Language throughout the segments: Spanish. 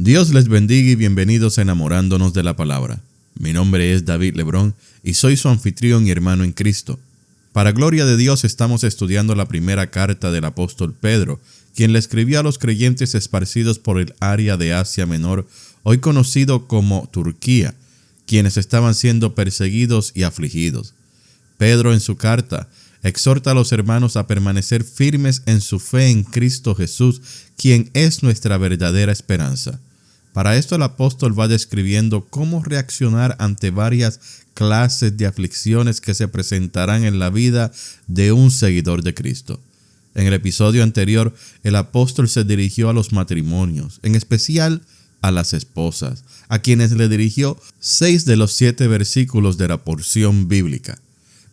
Dios les bendiga y bienvenidos a Enamorándonos de la Palabra. Mi nombre es David Lebrón y soy su anfitrión y hermano en Cristo. Para gloria de Dios estamos estudiando la primera carta del apóstol Pedro, quien le escribió a los creyentes esparcidos por el área de Asia Menor, hoy conocido como Turquía, quienes estaban siendo perseguidos y afligidos. Pedro en su carta exhorta a los hermanos a permanecer firmes en su fe en Cristo Jesús, quien es nuestra verdadera esperanza. Para esto el apóstol va describiendo cómo reaccionar ante varias clases de aflicciones que se presentarán en la vida de un seguidor de Cristo. En el episodio anterior, el apóstol se dirigió a los matrimonios, en especial a las esposas, a quienes le dirigió 6 de los 7 versículos de la porción bíblica.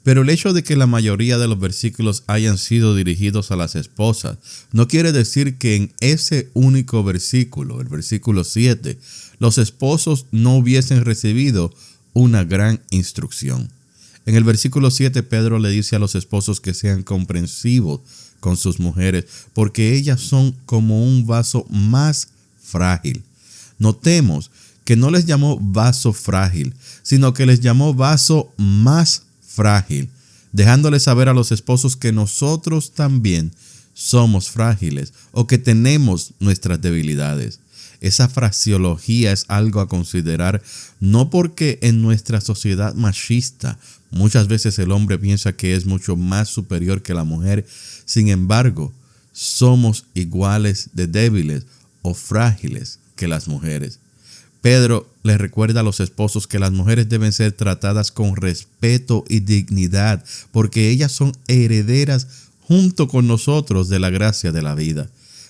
Pero el hecho de que la mayoría de los versículos hayan sido dirigidos a las esposas no quiere decir que en ese único versículo, el versículo 7, los esposos no hubiesen recibido una gran instrucción. En el versículo 7, Pedro le dice a los esposos que sean comprensivos con sus mujeres, porque ellas son como un vaso más frágil. Notemos que no les llamó vaso frágil, sino que les llamó vaso más frágil, dejándoles saber a los esposos que nosotros también somos frágiles o que tenemos nuestras debilidades. Esa fraseología es algo a considerar, no porque en nuestra sociedad machista muchas veces el hombre piensa que es mucho más superior que la mujer. Sin embargo, somos iguales de débiles o frágiles que las mujeres. Pedro les recuerda a los esposos que las mujeres deben ser tratadas con respeto y dignidad, porque ellas son herederas junto con nosotros de la gracia de la vida.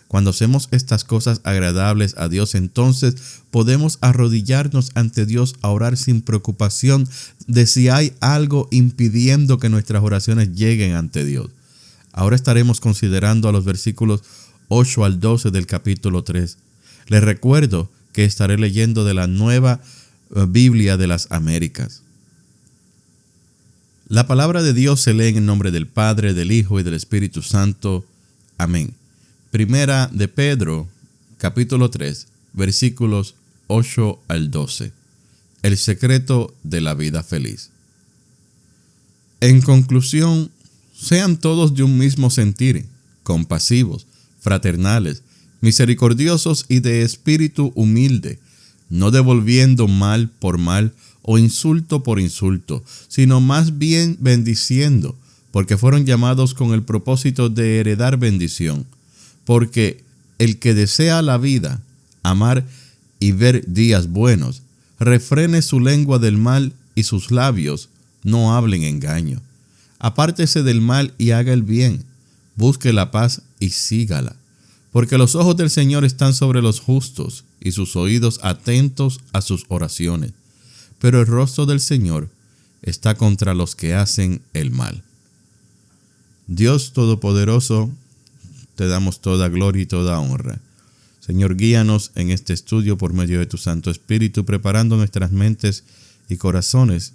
Cuando hacemos estas cosas agradables a Dios, entonces podemos arrodillarnos ante Dios a orar sin preocupación de si hay algo impidiendo que nuestras oraciones lleguen ante Dios. Ahora estaremos considerando a los versículos 8 al 12 del capítulo 3. Les recuerdo que estaré leyendo de la Nueva Biblia de las Américas. La palabra de Dios se lee en el nombre del Padre, del Hijo y del Espíritu Santo. Amén. Primera de Pedro, capítulo 3, versículos 8 al 12. El secreto de la vida feliz. En conclusión, sean todos de un mismo sentir, compasivos, fraternales, misericordiosos y de espíritu humilde, no devolviendo mal por mal o insulto por insulto, sino más bien bendiciendo, porque fueron llamados con el propósito de heredar bendición. Porque el que desea la vida, amar y ver días buenos, refrene su lengua del mal y sus labios no hablen engaño. Apártese del mal y haga el bien, busque la paz y sígala. Porque los ojos del Señor están sobre los justos y sus oídos atentos a sus oraciones. Pero el rostro del Señor está contra los que hacen el mal. Dios Todopoderoso, te damos toda gloria y toda honra. Señor, guíanos en este estudio por medio de tu Santo Espíritu, preparando nuestras mentes y corazones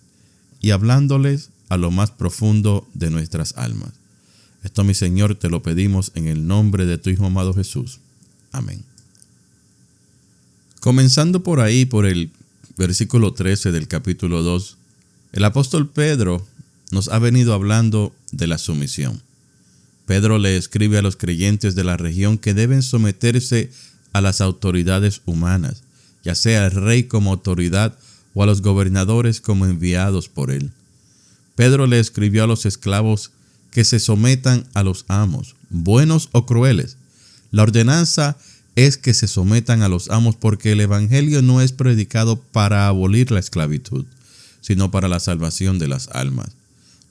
y hablándoles a lo más profundo de nuestras almas. Esto, mi Señor, te lo pedimos en el nombre de tu Hijo amado Jesús. Amén. Comenzando por ahí, por el versículo 13 del capítulo 2, el apóstol Pedro nos ha venido hablando de la sumisión. Pedro le escribe a los creyentes de la región que deben someterse a las autoridades humanas, ya sea el rey como autoridad o a los gobernadores como enviados por él. Pedro le escribió a los esclavos que se sometan a los amos, buenos o crueles. La ordenanza es que se sometan a los amos porque el evangelio no es predicado para abolir la esclavitud, sino para la salvación de las almas.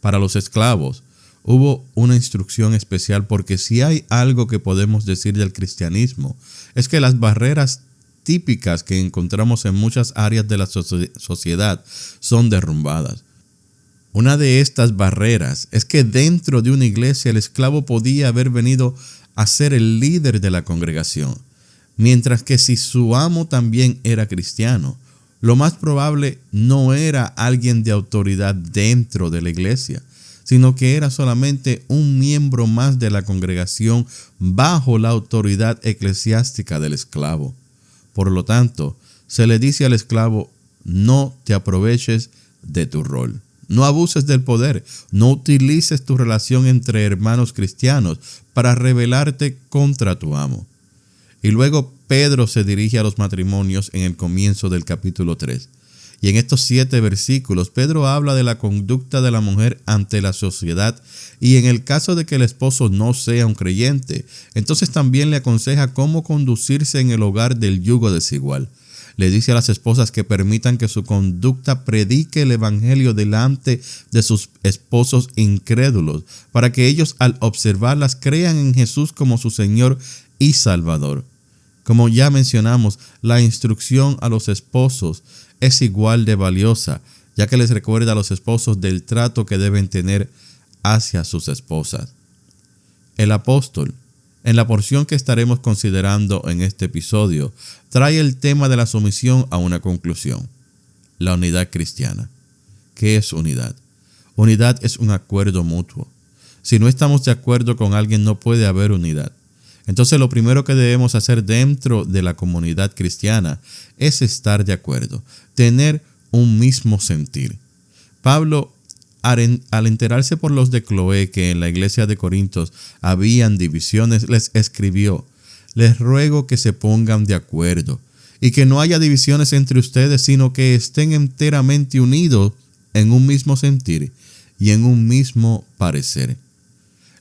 Para los esclavos hubo una instrucción especial porque si hay algo que podemos decir del cristianismo es que las barreras típicas que encontramos en muchas áreas de la sociedad son derrumbadas. Una de estas barreras es que dentro de una iglesia el esclavo podía haber venido a ser el líder de la congregación, mientras que si su amo también era cristiano, lo más probable no era alguien de autoridad dentro de la iglesia, sino que era solamente un miembro más de la congregación bajo la autoridad eclesiástica del esclavo. Por lo tanto, se le dice al esclavo: no te aproveches de tu rol. No abuses del poder. No utilices tu relación entre hermanos cristianos para rebelarte contra tu amo. Y luego Pedro se dirige a los matrimonios en el comienzo del capítulo 3. Y en estos 7 versículos, Pedro habla de la conducta de la mujer ante la sociedad, y en el caso de que el esposo no sea un creyente, entonces también le aconseja cómo conducirse en el hogar del yugo desigual. Le dice a las esposas que permitan que su conducta predique el evangelio delante de sus esposos incrédulos, para que ellos, al observarlas, crean en Jesús como su Señor y Salvador. Como ya mencionamos, la instrucción a los esposos es igual de valiosa, ya que les recuerda a los esposos del trato que deben tener hacia sus esposas. El apóstol, en la porción que estaremos considerando en este episodio, trae el tema de la sumisión a una conclusión: la unidad cristiana. ¿Qué es unidad? Unidad es un acuerdo mutuo. Si no estamos de acuerdo con alguien, no puede haber unidad. Entonces, lo primero que debemos hacer dentro de la comunidad cristiana es estar de acuerdo, tener un mismo sentir. Pablo, al enterarse por los de Cloé que en la iglesia de Corintios habían divisiones, les escribió: les ruego que se pongan de acuerdo y que no haya divisiones entre ustedes, sino que estén enteramente unidos en un mismo sentir y en un mismo parecer.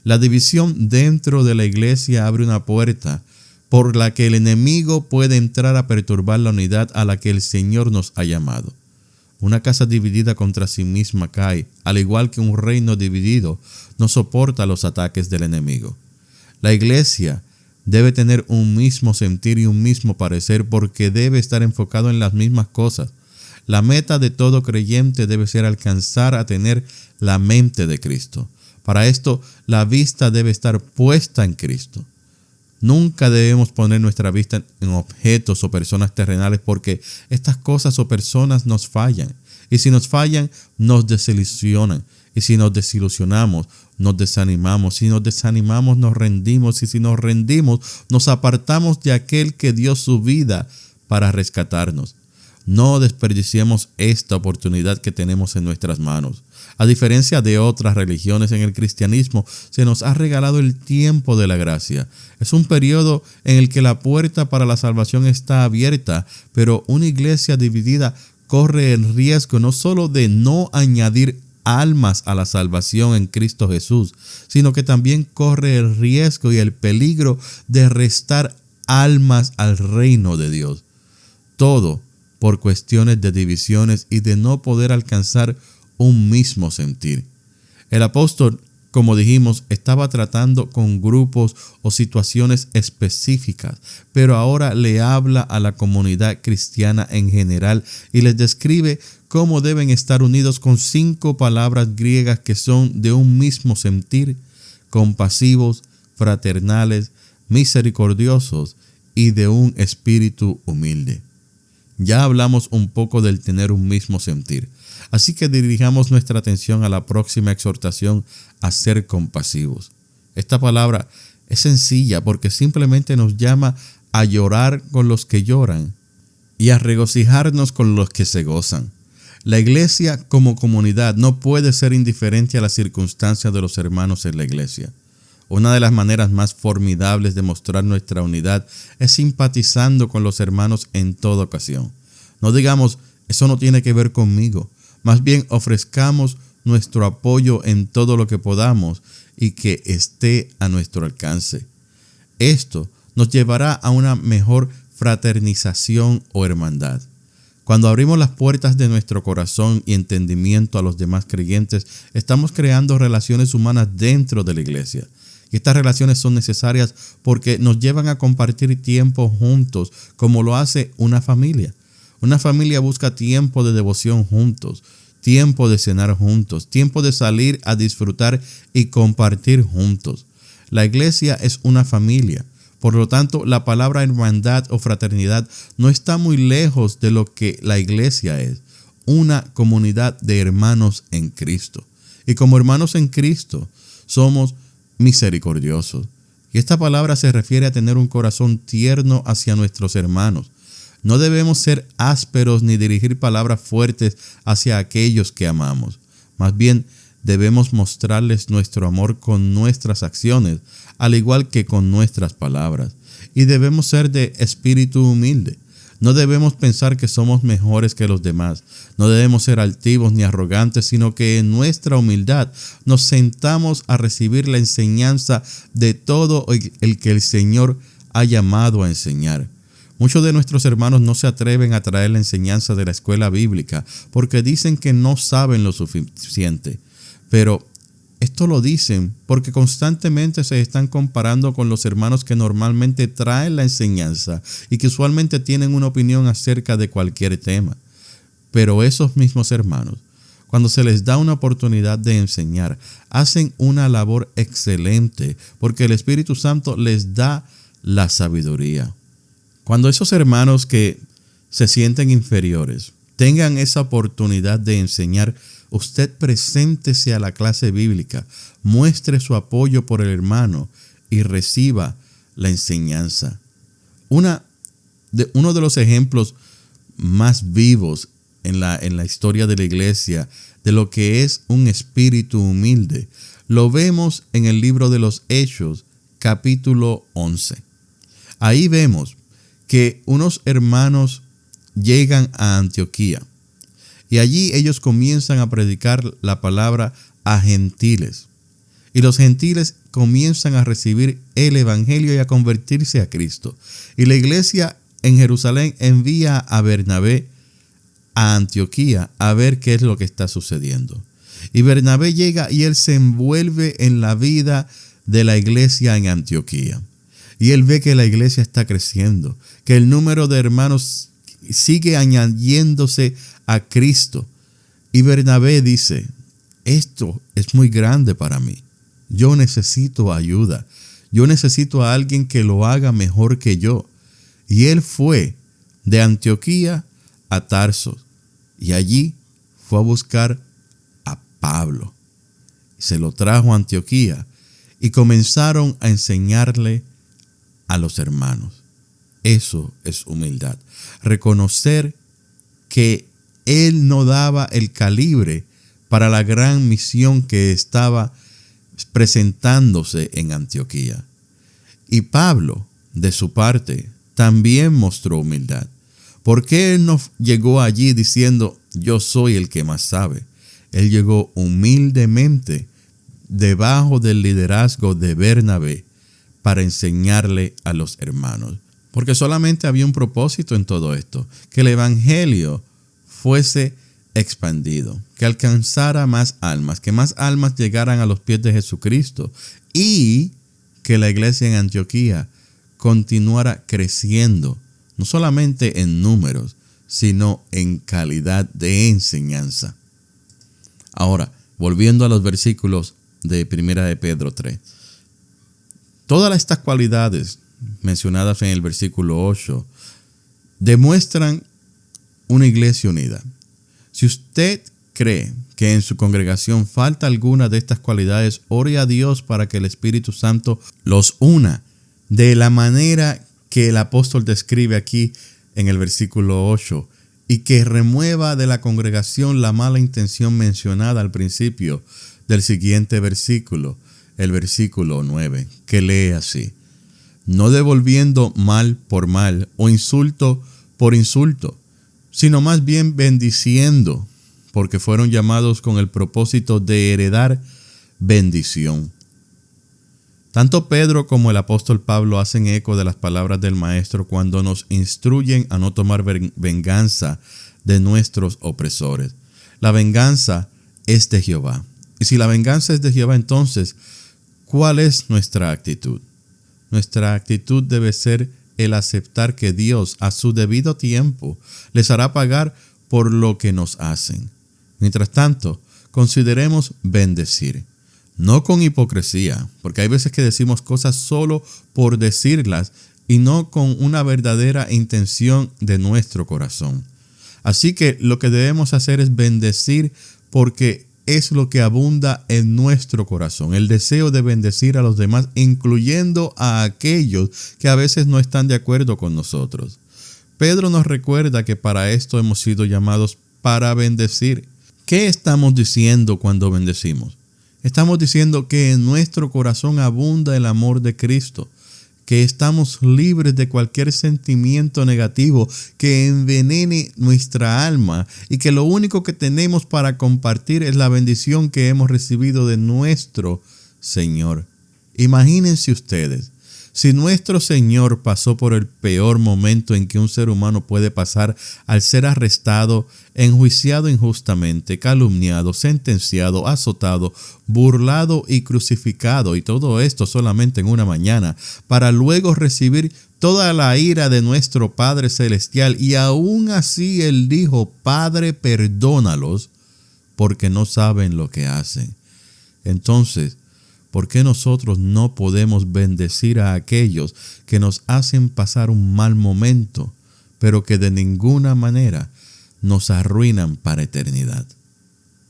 La división dentro de la iglesia abre una puerta por la que el enemigo puede entrar a perturbar la unidad a la que el Señor nos ha llamado. Una casa dividida contra sí misma cae, al igual que un reino dividido no soporta los ataques del enemigo. La iglesia debe tener un mismo sentir y un mismo parecer, porque debe estar enfocado en las mismas cosas. La meta de todo creyente debe ser alcanzar a tener la mente de Cristo. Para esto, la vista debe estar puesta en Cristo. Nunca debemos poner nuestra vista en objetos o personas terrenales, porque estas cosas o personas nos fallan. Y si nos fallan, nos desilusionan. Y si nos desilusionamos, nos desanimamos. Si nos desanimamos, nos rendimos. Y si nos rendimos, nos apartamos de aquel que dio su vida para rescatarnos. No desperdiciemos esta oportunidad que tenemos en nuestras manos. A diferencia de otras religiones, en el cristianismo se nos ha regalado el tiempo de la gracia. Es un periodo en el que la puerta para la salvación está abierta, pero una iglesia dividida corre el riesgo no solo de no añadir almas a la salvación en Cristo Jesús, sino que también corre el riesgo y el peligro de restar almas al reino de Dios. Todo por cuestiones de divisiones y de no poder alcanzar un mismo sentir. El apóstol, como dijimos, estaba tratando con grupos o situaciones específicas, pero ahora le habla a la comunidad cristiana en general y les describe cómo deben estar unidos con 5 palabras griegas que son de un mismo sentir: compasivos, fraternales, misericordiosos y de un espíritu humilde. Ya hablamos un poco del tener un mismo sentir, así que dirijamos nuestra atención a la próxima exhortación a ser compasivos. Esta palabra es sencilla porque simplemente nos llama a llorar con los que lloran y a regocijarnos con los que se gozan. La iglesia como comunidad no puede ser indiferente a las circunstancias de los hermanos en la iglesia. Una de las maneras más formidables de mostrar nuestra unidad es simpatizando con los hermanos en toda ocasión. No digamos: eso no tiene que ver conmigo. Más bien, ofrezcamos nuestro apoyo en todo lo que podamos y que esté a nuestro alcance. Esto nos llevará a una mejor fraternización o hermandad. Cuando abrimos las puertas de nuestro corazón y entendimiento a los demás creyentes, estamos creando relaciones humanas dentro de la iglesia. Y estas relaciones son necesarias porque nos llevan a compartir tiempo juntos, como lo hace una familia. Una familia busca tiempo de devoción juntos, tiempo de cenar juntos, tiempo de salir a disfrutar y compartir juntos. La iglesia es una familia. Por lo tanto, la palabra hermandad o fraternidad no está muy lejos de lo que la iglesia es: una comunidad de hermanos en Cristo. Y como hermanos en Cristo, somos misericordiosos. Y esta palabra se refiere a tener un corazón tierno hacia nuestros hermanos. No debemos ser ásperos ni dirigir palabras fuertes hacia aquellos que amamos. Más bien, debemos mostrarles nuestro amor con nuestras acciones, al igual que con nuestras palabras. Y debemos ser de espíritu humilde. No debemos pensar que somos mejores que los demás. No debemos ser altivos ni arrogantes, sino que en nuestra humildad nos sentamos a recibir la enseñanza de todo el que el Señor ha llamado a enseñar. Muchos de nuestros hermanos no se atreven a traer la enseñanza de la escuela bíblica porque dicen que no saben lo suficiente. Pero esto lo dicen porque constantemente se están comparando con los hermanos que normalmente traen la enseñanza y que usualmente tienen una opinión acerca de cualquier tema. Pero esos mismos hermanos, cuando se les da una oportunidad de enseñar, hacen una labor excelente porque el Espíritu Santo les da la sabiduría. Cuando esos hermanos que se sienten inferiores tengan esa oportunidad de enseñar, usted preséntese a la clase bíblica, muestre su apoyo por el hermano y reciba la enseñanza. Uno de los ejemplos más vivos en la historia de la iglesia de lo que es un espíritu humilde, lo vemos en el libro de los Hechos, capítulo 11. Ahí vemos que unos hermanos llegan a Antioquía y allí ellos comienzan a predicar la palabra a gentiles. Y los gentiles comienzan a recibir el evangelio y a convertirse a Cristo. Y la iglesia en Jerusalén envía a Bernabé a Antioquía a ver qué es lo que está sucediendo. Y Bernabé llega y él se envuelve en la vida de la iglesia en Antioquía. Y él ve que la iglesia está creciendo, que el número de hermanos sigue añadiéndose a Cristo. Y Bernabé dice, esto es muy grande para mí. Yo necesito ayuda. Yo necesito a alguien que lo haga mejor que yo. Y él fue de Antioquía a Tarso. Y allí fue a buscar a Pablo. Se lo trajo a Antioquía y comenzaron a enseñarle a los hermanos. Eso es humildad. Reconocer que él no daba el calibre para la gran misión que estaba presentándose en Antioquía. Y Pablo, de su parte, también mostró humildad. ¿Por qué él no llegó allí diciendo, yo soy el que más sabe? Él llegó humildemente debajo del liderazgo de Bernabé para enseñarle a los hermanos. Porque solamente había un propósito en todo esto, que el evangelio fuese expandido, que alcanzara más almas, que más almas llegaran a los pies de Jesucristo y que la iglesia en Antioquía continuara creciendo, no solamente en números, sino en calidad de enseñanza. Ahora, volviendo a los versículos de 1 de Pedro 3. Todas estas cualidades mencionadas en el versículo 8 demuestran una iglesia unida. Si usted cree que en su congregación falta alguna de estas cualidades, ore a Dios para que el Espíritu Santo los una de la manera que el apóstol describe aquí en el versículo 8 y que remueva de la congregación la mala intención mencionada al principio del siguiente versículo, el versículo 9, que lee así: no devolviendo mal por mal o insulto por insulto, sino más bien bendiciendo, porque fueron llamados con el propósito de heredar bendición. Tanto Pedro como el apóstol Pablo hacen eco de las palabras del Maestro cuando nos instruyen a no tomar venganza de nuestros opresores. La venganza es de Jehová. Y si la venganza es de Jehová, entonces, ¿cuál es nuestra actitud? Nuestra actitud debe ser el aceptar que Dios, a su debido tiempo, les hará pagar por lo que nos hacen. Mientras tanto, consideremos bendecir. No con hipocresía, porque hay veces que decimos cosas solo por decirlas y no con una verdadera intención de nuestro corazón. Así que lo que debemos hacer es bendecir porque es lo que abunda en nuestro corazón, el deseo de bendecir a los demás, incluyendo a aquellos que a veces no están de acuerdo con nosotros. Pedro nos recuerda que para esto hemos sido llamados para bendecir. ¿Qué estamos diciendo cuando bendecimos? Estamos diciendo que en nuestro corazón abunda el amor de Cristo, que estamos libres de cualquier sentimiento negativo que envenene nuestra alma y que lo único que tenemos para compartir es la bendición que hemos recibido de nuestro Señor. Imagínense ustedes, si nuestro Señor pasó por el peor momento en que un ser humano puede pasar al ser arrestado, enjuiciado injustamente, calumniado, sentenciado, azotado, burlado y crucificado, y todo esto solamente en una mañana, para luego recibir toda la ira de nuestro Padre Celestial, y aún así Él dijo: Padre, perdónalos, porque no saben lo que hacen. Entonces, ¿por qué nosotros no podemos bendecir a aquellos que nos hacen pasar un mal momento, pero que de ninguna manera nos arruinan para eternidad?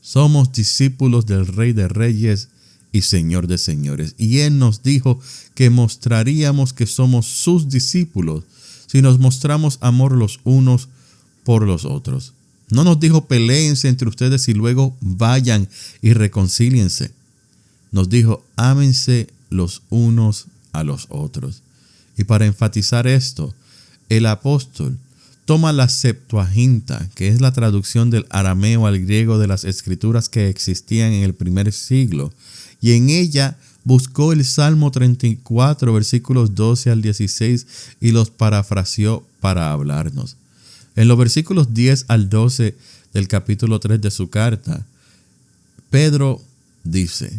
Somos discípulos del Rey de Reyes y Señor de Señores, y Él nos dijo que mostraríamos que somos sus discípulos si nos mostramos amor los unos por los otros. No nos dijo: peléense entre ustedes y luego vayan y reconcíliense. Nos dijo: ámense los unos a los otros. Y para enfatizar esto, el apóstol toma la Septuaginta, que es la traducción del arameo al griego de las escrituras que existían en el primer siglo, y en ella buscó el Salmo 34, versículos 12 al 16, y los parafraseó para hablarnos. En los versículos 10 al 12 del capítulo 3 de su carta, Pedro dice: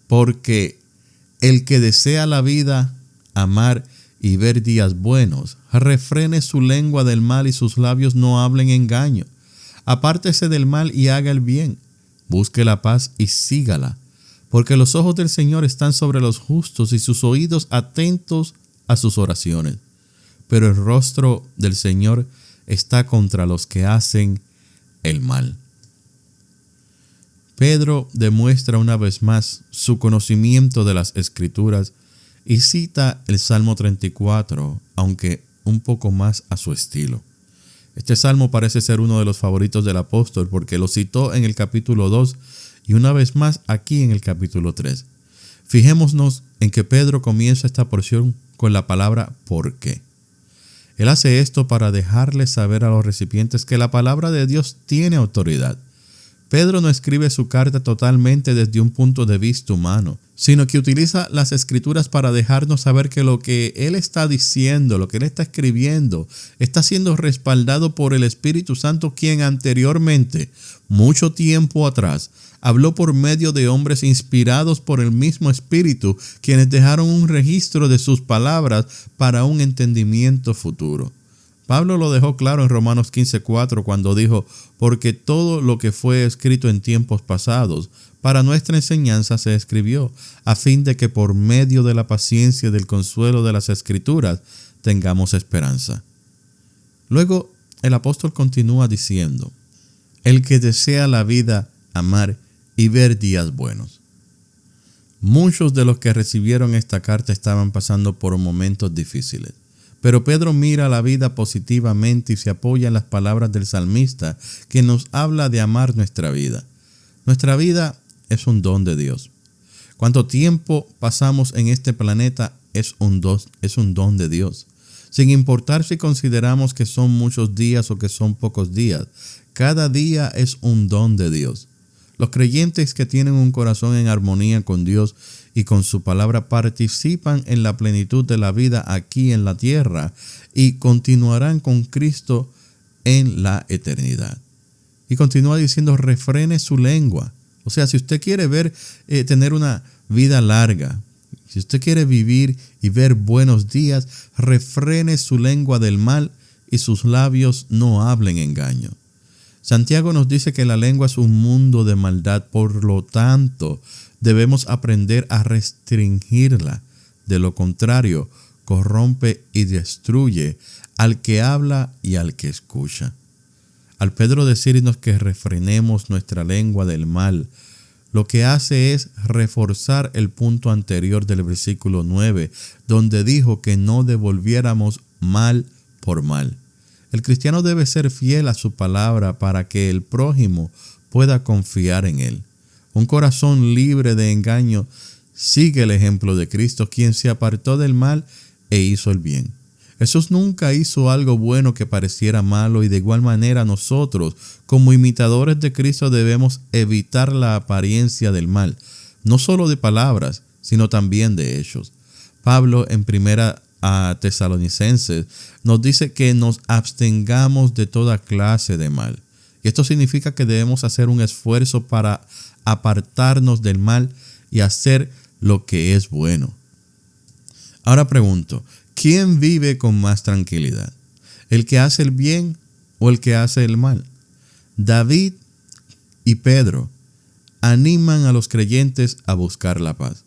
porque el que desea la vida, amar y ver días buenos, refrene su lengua del mal y sus labios no hablen engaño. Apártese del mal y haga el bien. Busque la paz y sígala. Porque los ojos del Señor están sobre los justos y sus oídos atentos a sus oraciones. Pero el rostro del Señor está contra los que hacen el mal. Pedro demuestra una vez más su conocimiento de las Escrituras y cita el Salmo 34, aunque un poco más a su estilo. Este salmo parece ser uno de los favoritos del apóstol porque lo citó en el capítulo 2 y una vez más aquí en el capítulo 3. Fijémonos en que Pedro comienza esta porción con la palabra ¿por qué? Él hace esto para dejarle saber a los recipientes que la palabra de Dios tiene autoridad. Pedro no escribe su carta totalmente desde un punto de vista humano, sino que utiliza las Escrituras para dejarnos saber que lo que él está diciendo, lo que él está escribiendo, está siendo respaldado por el Espíritu Santo, quien anteriormente, mucho tiempo atrás, habló por medio de hombres inspirados por el mismo Espíritu, quienes dejaron un registro de sus palabras para un entendimiento futuro. Pablo lo dejó claro en Romanos 15:4 cuando dijo: porque todo lo que fue escrito en tiempos pasados para nuestra enseñanza se escribió, a fin de que por medio de la paciencia y del consuelo de las Escrituras tengamos esperanza. Luego el apóstol continúa diciendo: el que desea la vida, amar y ver días buenos. Muchos de los que recibieron esta carta estaban pasando por momentos difíciles. Pero Pedro mira la vida positivamente y se apoya en las palabras del salmista, que nos habla de amar nuestra vida. Nuestra vida es un don de Dios. Cuánto tiempo pasamos en este planeta es un don de Dios. Sin importar si consideramos que son muchos días o que son pocos días, cada día es un don de Dios. Los creyentes que tienen un corazón en armonía con Dios y con su palabra participan en la plenitud de la vida aquí en la tierra y continuarán con Cristo en la eternidad. Y continúa diciendo: refrene su lengua. O sea, si usted quiere tener una vida larga, si usted quiere vivir y ver buenos días, refrene su lengua del mal y sus labios no hablen engaño. Santiago nos dice que la lengua es un mundo de maldad, por lo tanto, debemos aprender a restringirla. De lo contrario, corrompe y destruye al que habla y al que escucha. Al Pedro decirnos que refrenemos nuestra lengua del mal, lo que hace es reforzar el punto anterior del versículo 9, donde dijo que no devolviéramos mal por mal. El cristiano debe ser fiel a su palabra para que el prójimo pueda confiar en él. Un corazón libre de engaño sigue el ejemplo de Cristo, quien se apartó del mal e hizo el bien. Jesús nunca hizo algo bueno que pareciera malo, y de igual manera nosotros, como imitadores de Cristo, debemos evitar la apariencia del mal, no solo de palabras, sino también de hechos. Pablo en 1 Tesalonicenses nos dice que nos abstengamos de toda clase de mal. Y esto significa que debemos hacer un esfuerzo para apartarnos del mal y hacer lo que es bueno. Ahora pregunto, ¿quién vive con más tranquilidad? ¿El que hace el bien o el que hace el mal? David y Pedro animan a los creyentes a buscar la paz.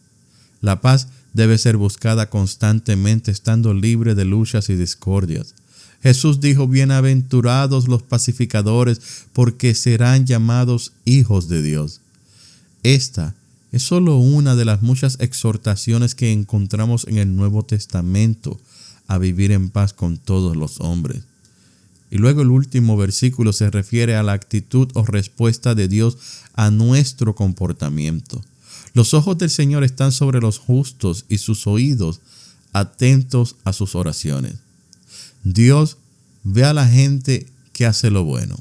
La paz debe ser buscada constantemente, estando libre de luchas y discordias. Jesús dijo: bienaventurados los pacificadores, porque serán llamados hijos de Dios. Esta es solo una de las muchas exhortaciones que encontramos en el Nuevo Testamento a vivir en paz con todos los hombres. Y luego el último versículo se refiere a la actitud o respuesta de Dios a nuestro comportamiento. Los ojos del Señor están sobre los justos y sus oídos atentos a sus oraciones. Dios ve a la gente que hace lo bueno.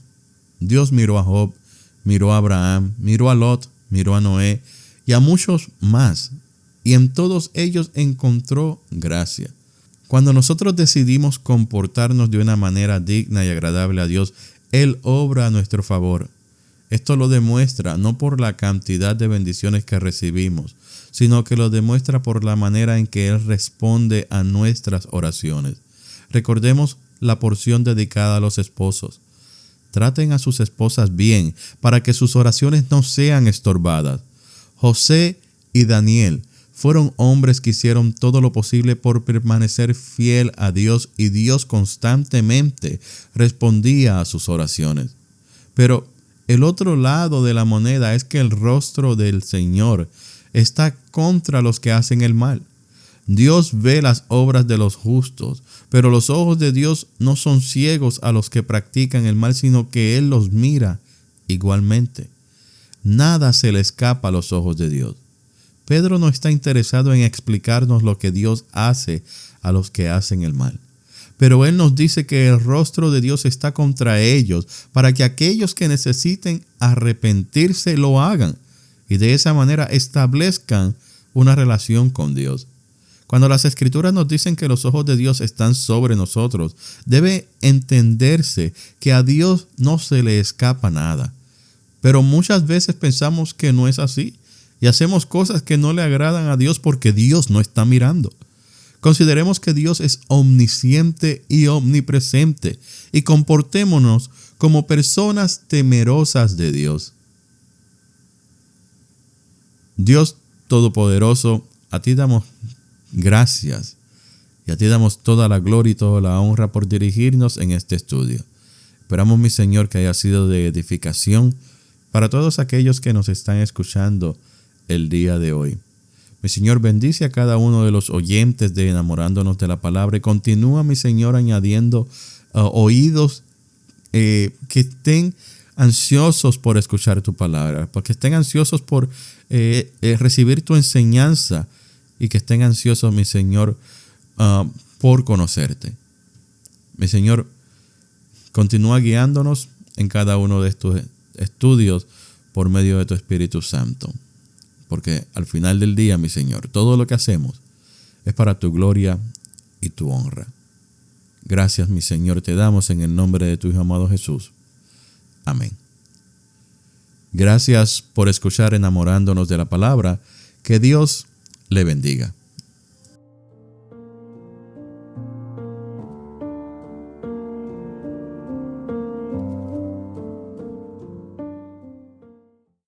Dios miró a Job, miró a Abraham, miró a Lot, miró a Noé y a muchos más, y en todos ellos encontró gracia. Cuando nosotros decidimos comportarnos de una manera digna y agradable a Dios, Él obra a nuestro favor. Esto lo demuestra no por la cantidad de bendiciones que recibimos, sino que lo demuestra por la manera en que Él responde a nuestras oraciones. Recordemos la porción dedicada a los esposos. Traten a sus esposas bien para que sus oraciones no sean estorbadas. José y Daniel fueron hombres que hicieron todo lo posible por permanecer fiel a Dios, y Dios constantemente respondía a sus oraciones. Pero el otro lado de la moneda es que el rostro del Señor está contra los que hacen el mal. Dios ve las obras de los justos, pero los ojos de Dios no son ciegos a los que practican el mal, sino que Él los mira igualmente. Nada se le escapa a los ojos de Dios. Pedro no está interesado en explicarnos lo que Dios hace a los que hacen el mal, pero él nos dice que el rostro de Dios está contra ellos, para que aquellos que necesiten arrepentirse lo hagan, y de esa manera establezcan una relación con Dios. Cuando las Escrituras nos dicen que los ojos de Dios están sobre nosotros, debe entenderse que a Dios no se le escapa nada. Pero muchas veces pensamos que no es así, y hacemos cosas que no le agradan a Dios porque Dios no está mirando. Consideremos que Dios es omnisciente y omnipresente, y comportémonos como personas temerosas de Dios. Dios Todopoderoso, a ti damos gracias, y a ti damos toda la gloria y toda la honra por dirigirnos en este estudio. Esperamos, mi Señor, que haya sido de edificación para todos aquellos que nos están escuchando el día de hoy. Mi Señor, bendice a cada uno de los oyentes de Enamorándonos de la Palabra, y continúa, mi Señor, añadiendo oídos que estén ansiosos por escuchar tu palabra, porque estén ansiosos por recibir tu enseñanza, y que estén ansiosos, mi Señor, por conocerte. Mi Señor, continúa guiándonos en cada uno de estos estudios por medio de tu Espíritu Santo. Porque al final del día, mi Señor, todo lo que hacemos es para tu gloria y tu honra. Gracias, mi Señor, te damos en el nombre de tu Hijo amado Jesús. Amén. Gracias por escuchar Enamorándonos de la Palabra. Que Dios le bendiga.